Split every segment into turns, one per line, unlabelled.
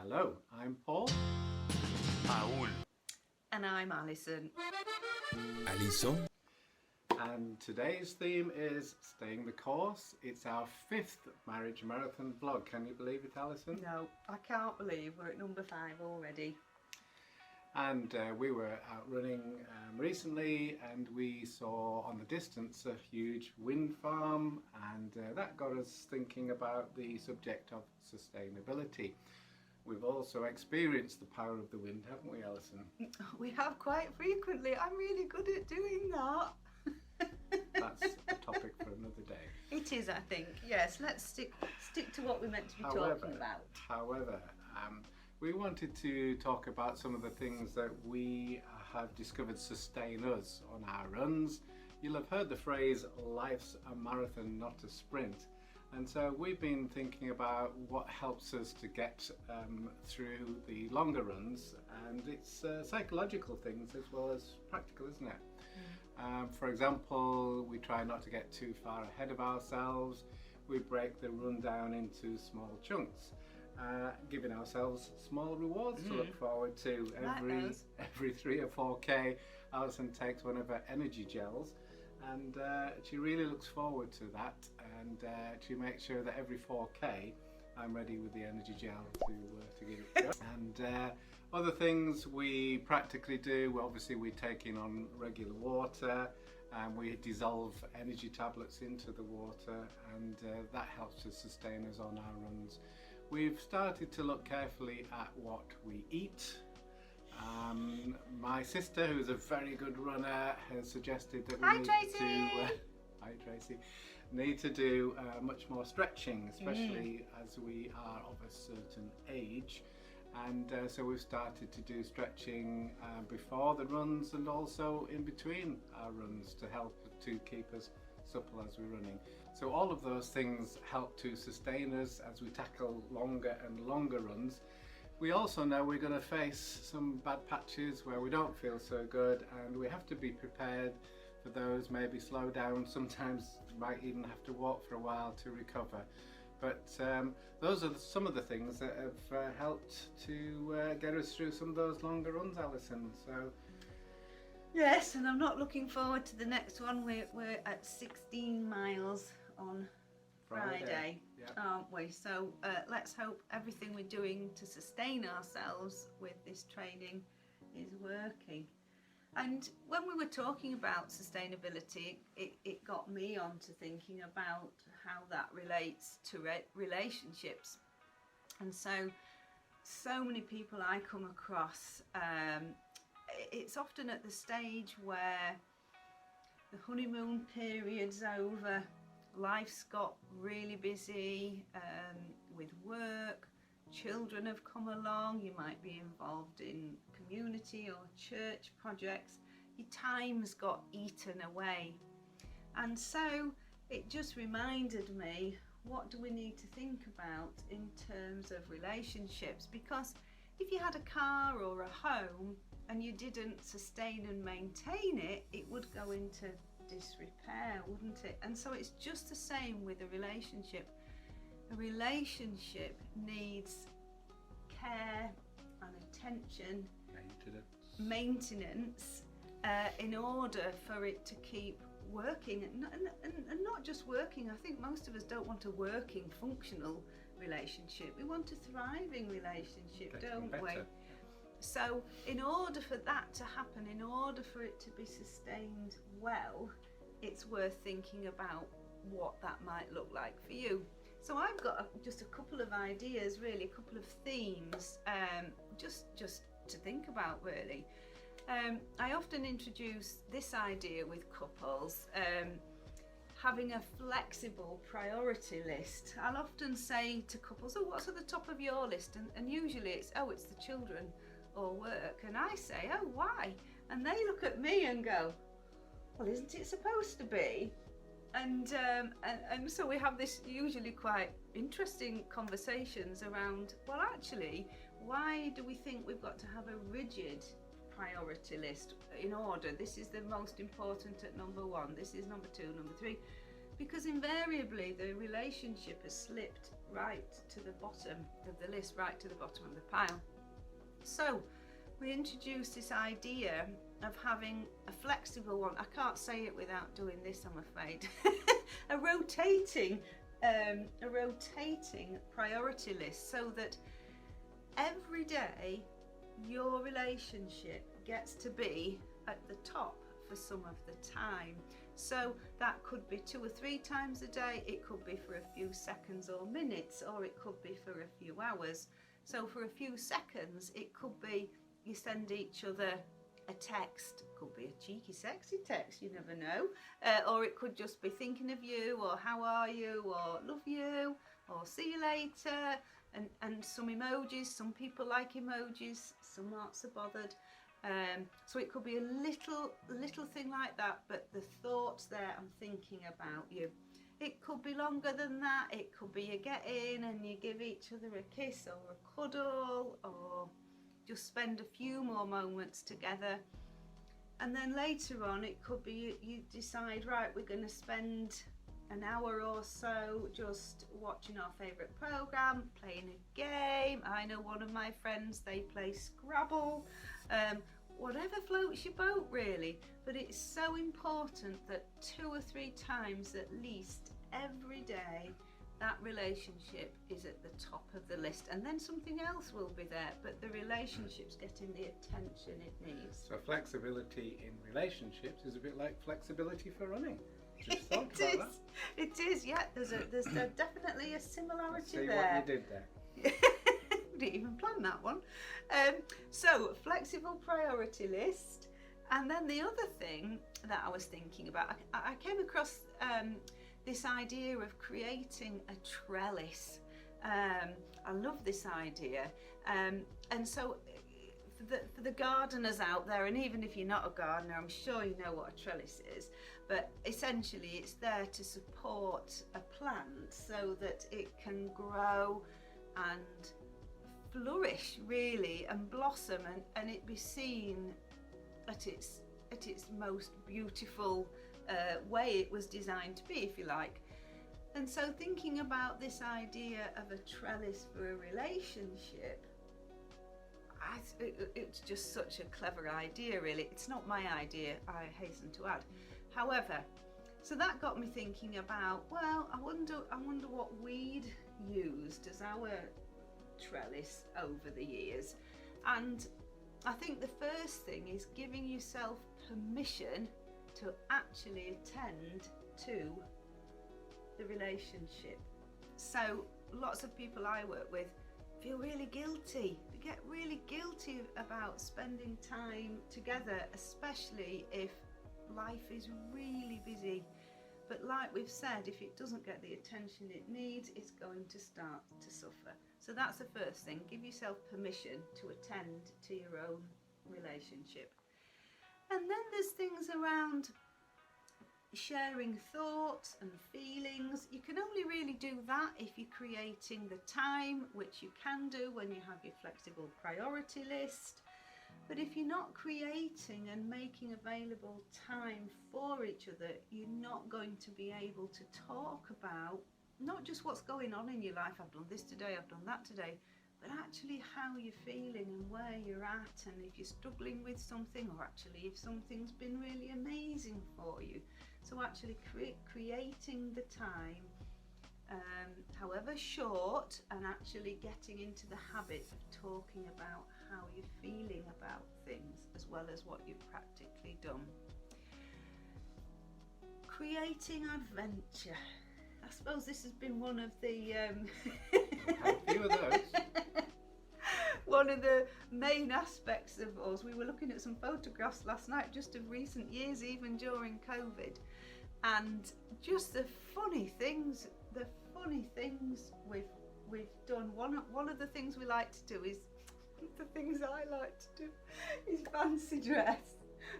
Hello, I'm Paul.
Paul.
And I'm Alison.
Alison.
And today's theme is Staying the Course. It's our 5th marriage marathon vlog. Can you believe it, Alison?
No, I can't believe we're at number 5 already.
And we were out running recently and we saw on the distance a huge wind farm, and that got us thinking about the subject of sustainability. We've also experienced the power of the wind, haven't we, Alison?
We have quite frequently. I'm really good at doing that.
That's a topic for another day.
It is, I think. Yes, let's stick to what we're meant to be talking about.
However, we wanted to talk about some of the things that we have discovered sustain us on our runs. You'll have heard the phrase, life's a marathon, not a sprint. And so we've been thinking about what helps us to get through the longer runs, and it's psychological things as well as practical, isn't it? For example, we try not to get too far ahead of ourselves. We break the run down into small chunks, giving ourselves small rewards to look forward to. Every 3 or 4k, Alison takes one of her energy gels, and she really looks forward to that, and she makes sure that every 4k I'm ready with the energy gel to give it a go. And other things we practically do, obviously we take in on regular water, and we dissolve energy tablets into the water, and that helps to sustain us on our runs. We've started to look carefully at what we eat. My sister, who's a very good runner, has suggested that we need to do much more stretching, especially as we are of a certain age. And so we've started to do stretching before the runs and also in between our runs to help to keep us supple as we're running. So all of those things help to sustain us as we tackle longer and longer runs. We also know we're going to face some bad patches where we don't feel so good, and we have to be prepared for those. Maybe slow down, sometimes might even have to walk for a while to recover. But those are some of the things that have helped to get us through some of those longer runs, Alison. So
Yes, and I'm not looking forward to the next one. We're at 16 miles on Friday, aren't we? So let's hope everything we're doing to sustain ourselves with this training is working. And when we were talking about sustainability, it got me on to thinking about how that relates to relationships. And so many people I come across, it's often at the stage where the honeymoon period's over, life's got really busy with work, children have come along, you might be involved in community or church projects, your time's got eaten away. And so it just reminded me, what do we need to think about in terms of relationships? Because if you had a car or a home and you didn't sustain and maintain it, it would go into disrepair, wouldn't it? And so it's just the same with a relationship. A relationship needs care and attention, maintenance in order for it to keep working, and not just working. I think most of us don't want a working, functional relationship. We want a thriving relationship, don't we? So in order for that to happen, in order for it to be sustained well, it's worth thinking about what that might look like for you. So I've got just a couple of ideas, really, a couple of themes, just to think about, really. I often introduce this idea with couples, having a flexible priority list. I'll often say to couples, oh, what's at the top of your list? And usually it's the children or work. And I say, oh, why? And they look at me and go, well, isn't it supposed to be? And so we have this usually quite interesting conversations around, well, actually, why do we think we've got to have a rigid priority list in order? This is the most important at number 1, this is number 2, number 3, because invariably the relationship has slipped right to the bottom of the list, right to the bottom of the pile. So we introduced this idea of having a flexible one. I can't say it without doing this, I'm afraid. a rotating priority list, so that every day your relationship gets to be at the top for some of the time. So that could be 2 or 3 times a day, it could be for a few seconds or minutes, or it could be for a few hours. So for a few seconds, it could be you send each other a text, could be a cheeky sexy text, you never know, or it could just be thinking of you, or how are you, or love you, or see you later, and some emojis. Some people like emojis, some aren't so bothered. So it could be a little thing like that, but the thoughts there, I'm thinking about you. It could be longer than that. It could be you get in and you give each other a kiss or a cuddle, or just spend a few more moments together. And then later on, it could be you decide, right, we're going to spend an hour or so just watching our favourite programme, playing a game. I know one of my friends, they play Scrabble. Whatever floats your boat, really. But it's so important that 2 or 3 times at least every day, that relationship is at the top of the list, and then something else will be there, but the relationship's getting the attention it needs.
So flexibility in relationships is a bit like flexibility for running. Just thought about that.
It is, yeah. There's definitely a similarity
See
there.
what you did there.
We didn't even plan that one. So flexible priority list, and then the other thing that I was thinking about, I came across this idea of creating a trellis. I love this idea, and so for the gardeners out there, and even if you're not a gardener, I'm sure you know what a trellis is, but essentially it's there to support a plant so that it can grow and flourish, really, and blossom, and it be seen at its most beautiful way it was designed to be, if you like. And so thinking about this idea of a trellis for a relationship, it's just such a clever idea, really. It's not my idea, I hasten to add. However, so that got me thinking about, well, I wonder what we'd used as our trellis over the years. And I think the first thing is giving yourself permission to actually attend to the relationship. So lots of people I work with feel really guilty. They get really guilty about spending time together, especially if life is really busy. But like we've said, if it doesn't get the attention it needs, it's going to start to suffer. So that's the first thing. Give yourself permission to attend to your own relationship. And then there's things around sharing thoughts and feelings. You can only really do that if you're creating the time, which you can do when you have your flexible priority list. But if you're not creating and making available time for each other, you're not going to be able to talk about not just what's going on in your life, I've done this today, I've done that today, but actually how you're feeling and where you're at, and if you're struggling with something, or actually if something's been really amazing for you. So actually creating the time, however short, and actually getting into the habit of talking about how you're feeling about things, as well as what you've practically done. Creating adventure. I suppose this has been one of the
Had a few of those.
one of the main aspects of us. We were looking at some photographs last night just of recent years, even during COVID, and just the funny things we've done. One of the things we like to do is the things I like to do is fancy dress.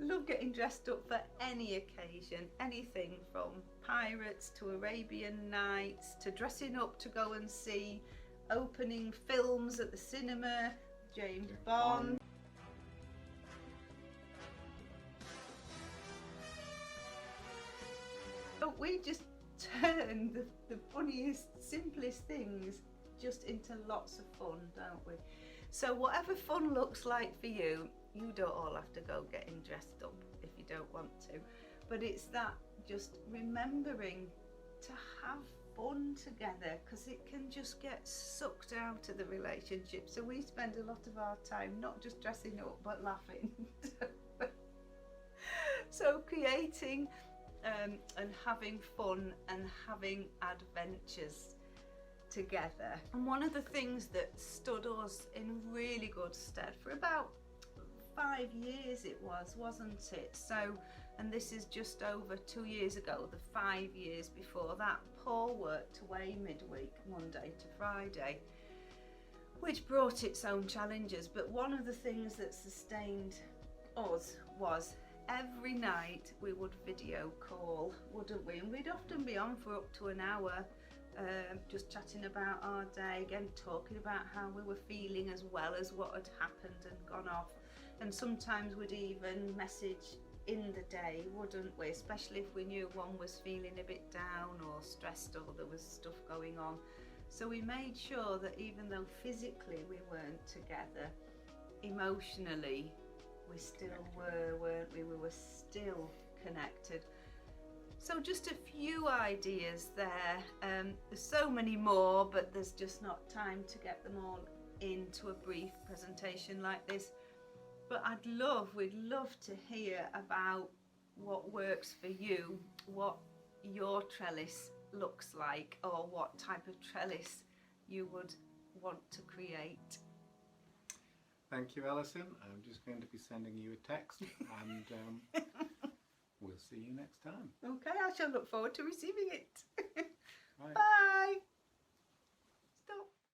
Love getting dressed up for any occasion, anything from pirates to Arabian Nights to dressing up to go and see opening films at the cinema, James Bond. We just turn the funniest, simplest things just into lots of fun, don't we? So whatever fun looks like for you, you don't all have to go getting dressed up if you don't want to, but it's that just remembering to have fun together, because it can just get sucked out of the relationship. So we spend a lot of our time not just dressing up but laughing. So creating and having fun and having adventures together. And one of the things that stood us in really good stead for about 5 years it was, wasn't it? So, and this is just over 2 years ago, the 5 years before that, Paul worked away midweek, Monday to Friday, which brought its own challenges. But one of the things that sustained us was every night we would video call, wouldn't we? And we'd often be on for up to an hour, just chatting about our day, again talking about how we were feeling as well as what had happened and gone off. And sometimes we'd even message in the day, wouldn't we? Especially if we knew one was feeling a bit down or stressed or there was stuff going on. So we made sure that even though physically we weren't together, emotionally we still were, weren't we? We were still connected. So just a few ideas there. There's so many more, but there's just not time to get them all into a brief presentation like this. But we'd love to hear about what works for you, what your trellis looks like, or what type of trellis you would want to create.
Thank you, Alison. I'm just going to be sending you a text, and we'll see you next time.
Okay, I shall look forward to receiving it.
Bye.
Bye.